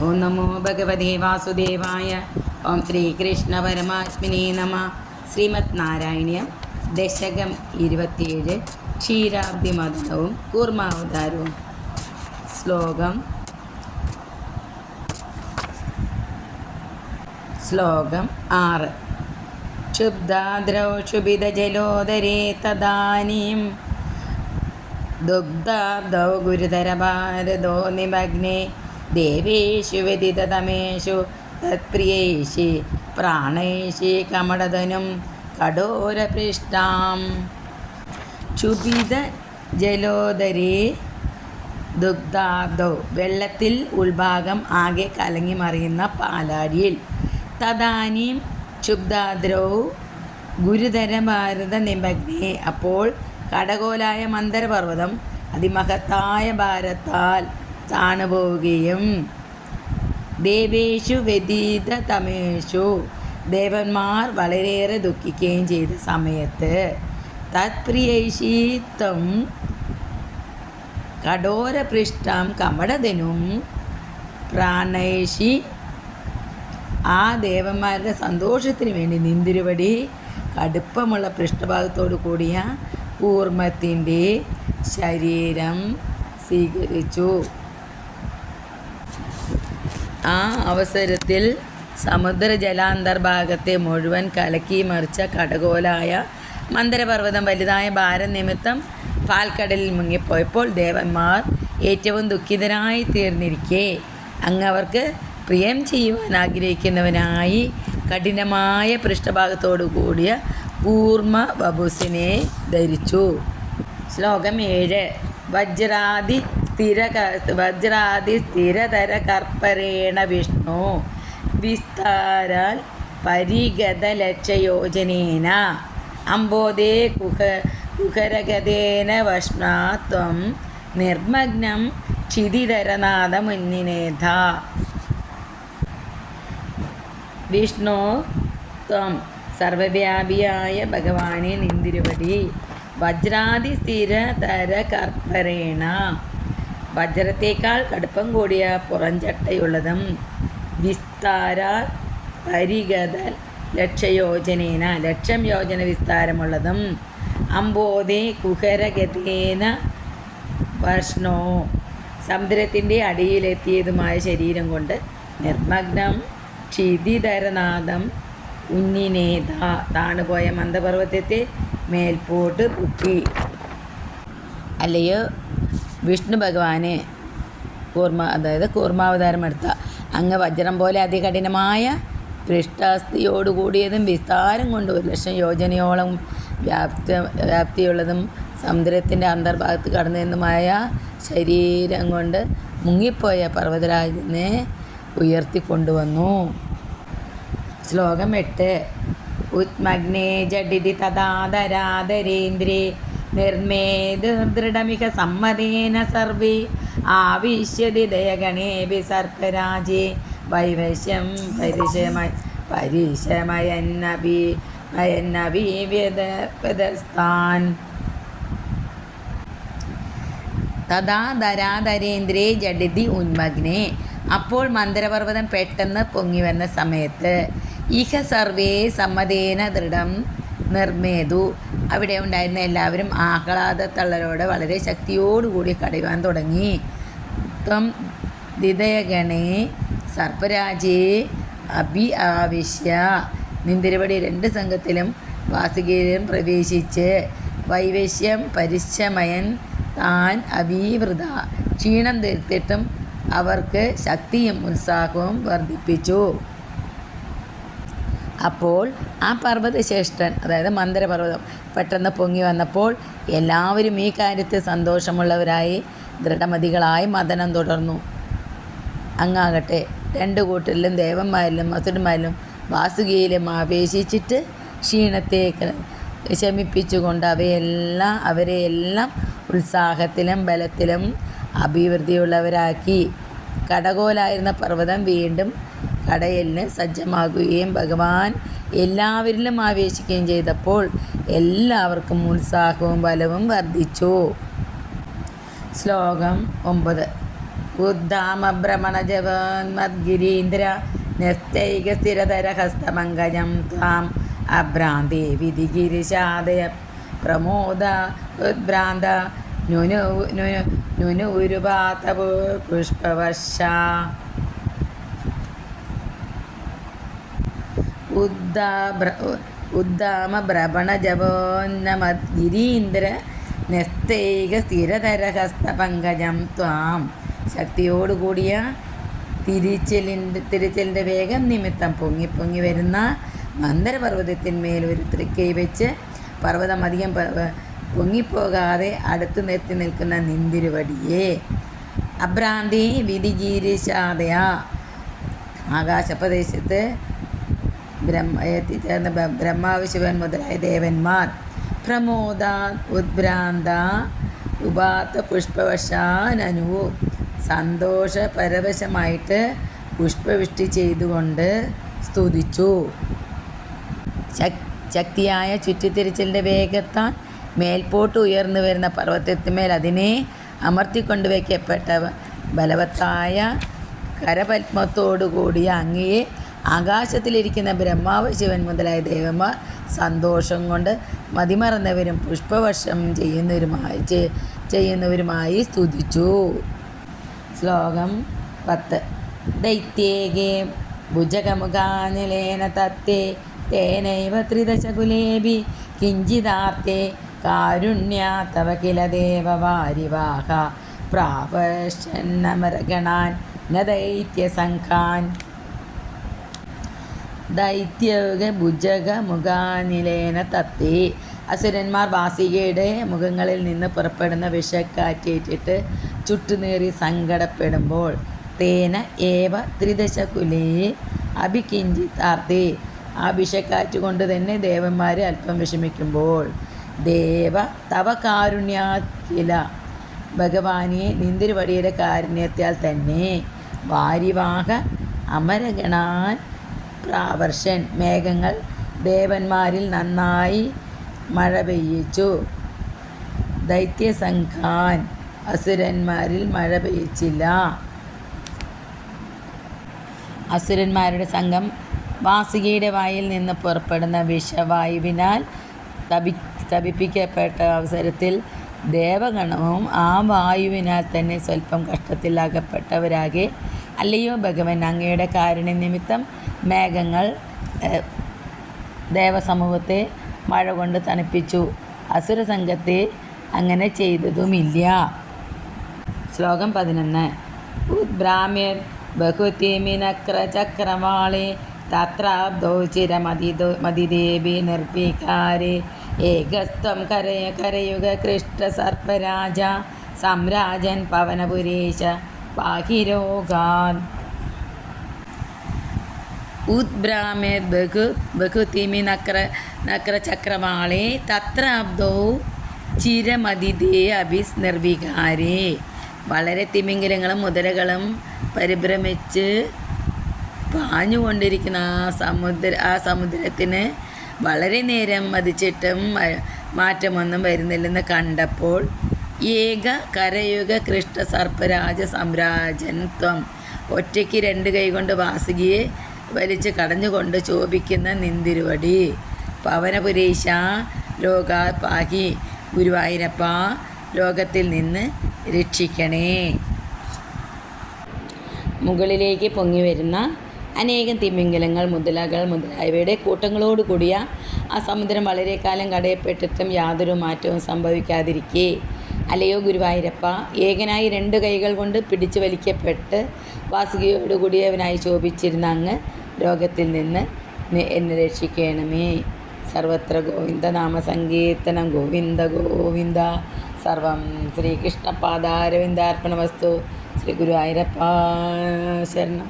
ഓം നമോ ഭഗവതേ വാസുദേവായ. ഓം ശ്രീകൃഷ്ണ പരമാത്മനേ നമ. ശ്രീമദ് നാരായണീയം ദശകം 27 ക്ഷീരാബ്ദി മദനവും കൂർമാവതാരവും. ശ്ലോകം 6. ക്ഷുബ്ധാദ്രൗ ക്ഷുഭിതജലോദരേ തദാനീം ദുഗ്ധാബ്ദൗ ഗുരുതരഭാരതോ നിമഗ്നേ ദേവേഷു വ്യതിതതമേഷു തത്പ്രിയൈഷി പ്രാണൈഷി കമടധനും കഠോരപൃഷ്ടാം. ക്ഷുഭിത ജലോദരേ ദുഗ്ധാബ്ദൗ വെള്ളത്തിൽ ഉൾഭാഗം ആകെ കലങ്ങി മറിയുന്ന പാലാഴിയിൽ. തദാനീം ക്ഷുബ്ധാദ്രൗ ഗുരുതര ഭാരത നിമഗ്നേ അപ്പോൾ കടകോലായ മന്ദരപർവ്വതം അതിമഹത്തായ ഭാരത്താൽ താണുപോവുകയും ദേവേഷു വ്യതീത തമേഷു ദേവന്മാർ വളരെയേറെ ദുഃഖിക്കുകയും ചെയ്ത സമയത്ത് തത്പ്രിയൈഷീത്വം കഠോരപൃഷ്ഠം കമടധനും പ്രാണൈഷി ആ ദേവന്മാരുടെ സന്തോഷത്തിന് വേണ്ടി നിന്തിരുവടി കടുപ്പമുള്ള പൃഷ്ഠഭാഗത്തോടു കൂടിയ കൂർമ്മത്തിൻ്റെ ശരീരം സ്വീകരിച്ചു. ആ അവസരത്തിൽ സമുദ്രജലാന്തർഭാഗത്തെ മുഴുവൻ കലക്കി മറിച്ച കടകോലായ മന്ദരപർവ്വതം വലുതായ ഭാരം നിമിത്തം പാൽക്കടലിൽ മുങ്ങിപ്പോയപ്പോൾ ദേവന്മാർ ഏറ്റവും ദുഃഖിതരായി തീർന്നിരിക്കെ അങ്ങവർക്ക് പ്രിയം ചെയ്യുവാൻ ആഗ്രഹിക്കുന്നവനായി കഠിനമായ പൃഷ്ഠഭാഗത്തോടു കൂടിയ കൂർമ്മ വപുസിനെ ധരിച്ചു. ശ്ലോകം 7. വജ്രാദി സ്ഥിരതര കർപ്പരേണ വിഷ്ണു വിസ്താരാൽ പരിഗത ലക്ഷയോജനേന അംബോധേ കുഹരഗതേന വഷ്ണാത്വം നിർമ്മഗ്നം ക്ഷിതിധരനാഥമുന്നിനേധ. വിഷ്ണു ത്വം സർവവ്യാപിയായ ഭഗവാനെ നിന്തിരുവടി വജ്രാദി സ്ഥിരതര കർപ്പരേണ വജ്രത്തേക്കാൾ കടുപ്പം കൂടിയ പുറംചട്ടയുള്ളതും വിസ്താര പരിഗത ലക്ഷയോജനേന 1,00,000 യോജന വിസ്താരമുള്ളതും അംബോധേ കുഹരഗതേന വഷ്ണോ സമുദ്രത്തിൻ്റെ അടിയിലെത്തിയതുമായ ശരീരം കൊണ്ട് നിർമ്മഗ്നം ക്ഷിതിധരനാഥം ഉന്നിനേത താണുപോയ മന്ദപർവ്വതത്തെ മേൽപോട്ട് പൊക്കി. അല്ലയോ വിഷ്ണു ഭഗവാനെ, കൂർമാവതാരം എടുത്ത അങ്ങ് വജ്രം പോലെ അതികഠിനമായ പൃഷ്ഠാസ്ഥിയോടുകൂടിയതും വിസ്താരം കൊണ്ട് 1,00,000 യോജനയോളം വ്യാപ്തിയുള്ളതും സമുദ്രത്തിൻ്റെ അന്തർഭാഗത്ത് കടന്നതുമായ ശരീരം കൊണ്ട് മുങ്ങിപ്പോയ പർവ്വതരാജനെ ഉയർത്തിക്കൊണ്ടുവന്നു. ശ്ലോകം 8. ഉത്മഗ്നേ ജഡിതി തദാദരാദരേന്ദ്രേ നിർമ്മേദൃഢമിക സമ്മതേന സർവേ ആവിശ്യതി ദയഗണേഭി സർപ്പരാജേ വൈവശ്യം പരിശമയന്നഭിവ്യതസ്ഥാൻ. തദാദരാദരേന്ദ്രേ ജഡിതി ഉന്മഗ്നേ അപ്പോൾ മന്ദരപർവ്വതം പെട്ടെന്ന് പൊങ്ങിവന്ന സമയത്ത് ഇഹ സർവേ സമ്മതേന ദൃഢം നിർമ്മേതു അവിടെ ഉണ്ടായിരുന്ന എല്ലാവരും ആഹ്ലാദത്തള്ളലോടെ വളരെ ശക്തിയോടുകൂടി കടയുവാൻ തുടങ്ങി. ത്വം ദിദയഗണേ സർപ്പരാജേ ആവിശ്യ നിന്തിരുവടി 2 സംഘത്തിലും വാസുകിയിലും പ്രവേശിച്ച് വൈവശ്യം പരിശമയൻ താൻ അവീവൃത ക്ഷീണം തീർത്തിട്ടും അവർക്ക് ശക്തിയും ഉത്സാഹവും വർദ്ധിപ്പിച്ചു. അപ്പോൾ ആ പർവ്വതശ്രേഷ്ഠൻ, അതായത് മന്ദരപർവ്വതം പെട്ടെന്ന് പൊങ്ങി വന്നപ്പോൾ എല്ലാവരും ഈ കാര്യത്തിൽ സന്തോഷമുള്ളവരായി ദൃഢമതികളായി മദനം തുടർന്നു. അങ്ങാകട്ടെ 2 കൂട്ടരിലും ദേവന്മാരിലും അസുരന്മാരിലും വാസുകിയിലും ആവേശിച്ചിട്ട് ക്ഷീണത്തെ ശമിപ്പിച്ചുകൊണ്ട് അവരെയെല്ലാം ഉത്സാഹത്തിലും ബലത്തിലും അഭിവൃദ്ധിയുള്ളവരാക്കി. കടകോലായിരുന്ന പർവ്വതം വീണ്ടും കടയലിന് സജ്ജമാകുകയും ഭഗവാൻ എല്ലാവരിലും ആവേശിക്കുകയും ചെയ്തപ്പോൾ എല്ലാവർക്കും ഉത്സാഹവും ബലവും വർദ്ധിച്ചു. ശ്ലോകം 9. ഉദ്ധാമഭ്രമണജവന്മദ്ഗിരീന്ദ്ര ന്യസ്തൈക സ്ഥിരതരഹസ്തമങ്കജം ത്വാം അഭ്രാന്തേ വിധിഗിരിശാദയ പ്രമോദ ഉദ്ഭ്രാന്ത നുനുരുപാത പുഷ്പവർഷ ഉദ്ദാമഭ്രമണജവോന്നമദ്ഗിരീന്ദ്ര ന്യസ്തൈക സ്ഥിരതരഹസ്തപങ്കജം ത്വാം. ശക്തിയോടുകൂടിയ തിരിച്ചലിൻ്റെ വേഗം നിമിത്തം പൊങ്ങി വരുന്ന മന്ദരപർവ്വതത്തിന്മേൽ ഒരു തൃക്കൈ വെച്ച് പർവ്വതം അധികം പൊങ്ങിപ്പോകാതെ അടുത്ത് നിർത്തി നിൽക്കുന്ന നിന്തിരുവടിയെ അഭ്രാന്തി വിധിഗീരിശാദയ. ആകാശപ്രദേശത്ത് എത്തിച്ചേർന്ന ബ്രഹ്മാവ് ശിവൻ മുതലായ ദേവന്മാർ പ്രമോദ ഉദ്ഭ്രാന്ത ഉപാത്ത പുഷ്പവശാനനു സന്തോഷപരവശമായിട്ട് പുഷ്പവൃഷ്ടി ചെയ്തുകൊണ്ട് സ്തുതിച്ചു. ശക്തിയായ ചുറ്റിത്തിരിച്ചലിൻ്റെ വേഗത്താൽ മേൽപോട്ട് ഉയർന്നു വരുന്ന പർവ്വതത്തിന്മേൽ അതിനെ അമർത്തിക്കൊണ്ട് വയ്ക്കപ്പെട്ട ബലവത്തായ കരപത്മത്തോടുകൂടിയ അങ്ങയെ ആകാശത്തിലിരിക്കുന്ന ബ്രഹ്മാവ് ശിവൻ മുതലായ ദേവന്മാർ സന്തോഷം കൊണ്ട് മതിമറന്നവരും പുഷ്പവർഷം ചെയ്യുന്നവരുമായി സ്തുതിച്ചു. ശ്ലോകം 10. ദൈത്യേകേ ഭുജഗമുഖാനിലേന തത്തേ തേനൈവ ത്രിദശകുലേഭി കിഞ്ചിതാർത്തേ കാരുണ്യാ തവ കില ദേവവാരിവാഹ പ്രാപശ്യന്നമരഗണാൻ ന ദൈത്യസംഘാൻ. ദൈത്യക ഭുജഗമുഖാനിലേന തത്തേ. അസുരന്മാർ വാസികയുടെ മുഖങ്ങളിൽ നിന്ന് പുറപ്പെടുന്ന വിഷക്കാറ്റേറ്റിട്ട് ചുട്ടുനീറി സങ്കടപ്പെടുമ്പോൾ തേന ഏവ ത്രിദശകുലേ അഭികിഞ്ചിതാർത്തേ. ആ വിഷക്കാറ്റ് കൊണ്ട് തന്നെ ദേവന്മാർ അല്പം വിഷമിക്കുമ്പോൾ ദേവ തവ കാരുണ്യാക്കില ഭഗവാനെ നിന്തിരുവടിയുടെ കാരുണ്യത്താൽ തന്നെ വാരിവാഹ അമരഗണാൻ പ്രാവർഷൻ മേഘങ്ങൾ ദേവന്മാരിൽ നന്നായി മഴ പെയ്യിച്ചു. ദൈത്യസംഘാൻ അസുരന്മാരിൽ മഴ പെയ്യിച്ചില്ല. അസുരന്മാരുടെ സംഘം വാസുകിയുടെ വായിൽ നിന്ന് പുറപ്പെടുന്ന വിഷവായുവിനാൽ തപിപ്പിക്കപ്പെട്ട അവസരത്തിൽ ദേവഗണവും ആ വായുവിനാൽ തന്നെ സ്വല്പം കഷ്ടത്തിലാകപ്പെട്ടവരാകെ അല്ലയോ ഭഗവൻ, അങ്ങയുടെ കാരുണ്യ നിമിത്തം മേഘങ്ങൾ ദേവസമൂഹത്തെ മഴ കൊണ്ട് തണുപ്പിച്ചു. അസുരസംഘത്തെ അങ്ങനെ ചെയ്തതുമില്ല. ശ്ലോകം 11. ഉദ്ഭ്രാമ്യത് ബഹുതിമിനക്രചക്രവാളേ തത്രാബ്ദോ ചിരമതിദേവി നിർവികാരേ ഏകസ്ത്വം കരയുഗ കൃഷ്ടസർപ്പരാജ സംരാജൻ പവനപുരേശ പാഹിരോഗാൻ. ഉദ്ഭ്രാമ്യത് ബഹുതിമിനക്രചക്രവാളേ തത്രാബ്ദോ ചിരമതിദേ അഭിസ് നിർവികാരേ. വളരെ തിമിംഗലങ്ങളും മുതലകളും പരിഭ്രമിച്ച് പാഞ്ഞുകൊണ്ടിരിക്കുന്ന ആ സമുദ്രത്തിന് വളരെ നേരം മതിച്ചിട്ടും മാറ്റമൊന്നും വരുന്നില്ലെന്ന് കണ്ടപ്പോൾ ഏക കരയുഗ കൃഷ്ട സർപ്പരാജ സംരാജൻ ത്വം. ഒറ്റയ്ക്ക് 2 കൈകൊണ്ട് വാസുകിയെ വലിച്ച് കടഞ്ഞുകൊണ്ട് ശോഭിക്കുന്ന നിന്തിരുവടി പവനപുരേശ ലോകാ പാഹി. ഗുരുവായൂരപ്പ, ലോകത്തിൽ നിന്ന് രക്ഷിക്കണേ. മുകളിലേക്ക് പൊങ്ങി വരുന്ന അനേകം തിമിംഗലങ്ങൾ, മുതലകൾ മുതലായവയുടെ കൂട്ടങ്ങളോട് കൂടിയ ആ സമുദ്രം വളരെ കാലം കടയപ്പെട്ടിട്ടും യാതൊരു മാറ്റവും സംഭവിക്കാതിരിക്കെ അല്ലയോ ഗുരുവായൂരപ്പ, ഏകനായി 2 കൈകൾ കൊണ്ട് പിടിച്ചു വലിക്കപ്പെട്ട് വാസുകിയോടുകൂടിയവനായി ശോഭിച്ചിരുന്ന അങ്ങ് ലോകത്തിൽ നിന്ന് എന്നെ രക്ഷിക്കണമേ. സർവത്ര ഗോവിന്ദനാമ സങ്കീർത്തനം. ഗോവിന്ദ ഗോവിന്ദ. സർവം ശ്രീകൃഷ്ണപാദാരവിന്ദാർപ്പണമസ്തു. ശ്രീ ഗുരുവായൂരപ്പ ശരണം.